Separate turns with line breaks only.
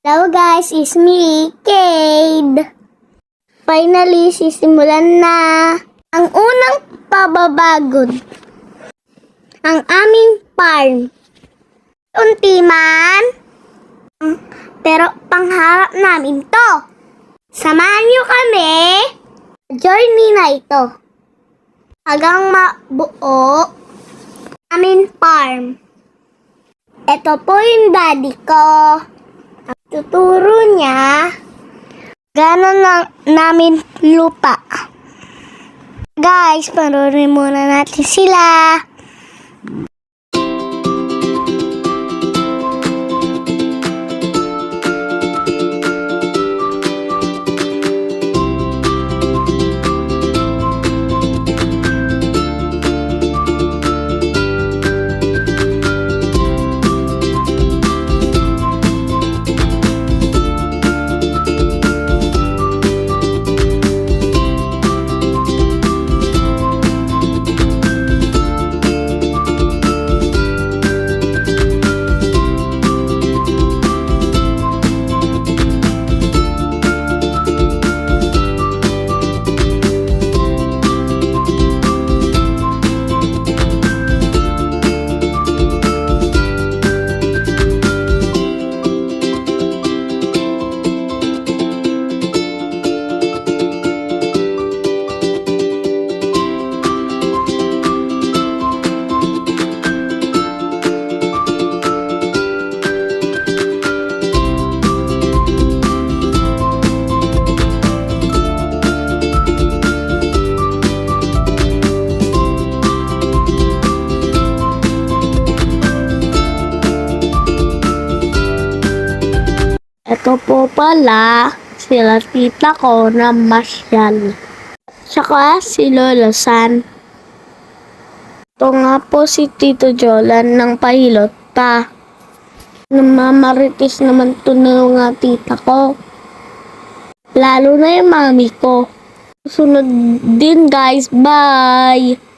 Hello guys, it's me, Cade. Finally, sisimulan na ang unang pababagod. Ang aming farm. Unti man, pero pangharap namin to. Samahan niyo kami sa journey na ito. Hanggang mabuo aming farm. Ito po yung daddy ko. Tuturo niya gano'n namin lupa. Guys, panoorin muna natin sila. Ito po pala sila tita ko na masyal. Tsaka si Lolo San. Ito nga po si Tito Jolan ng Pahilot pa. Namamaritis naman to na nga tita ko. Lalo na yung mami ko. Sunod din guys. Bye!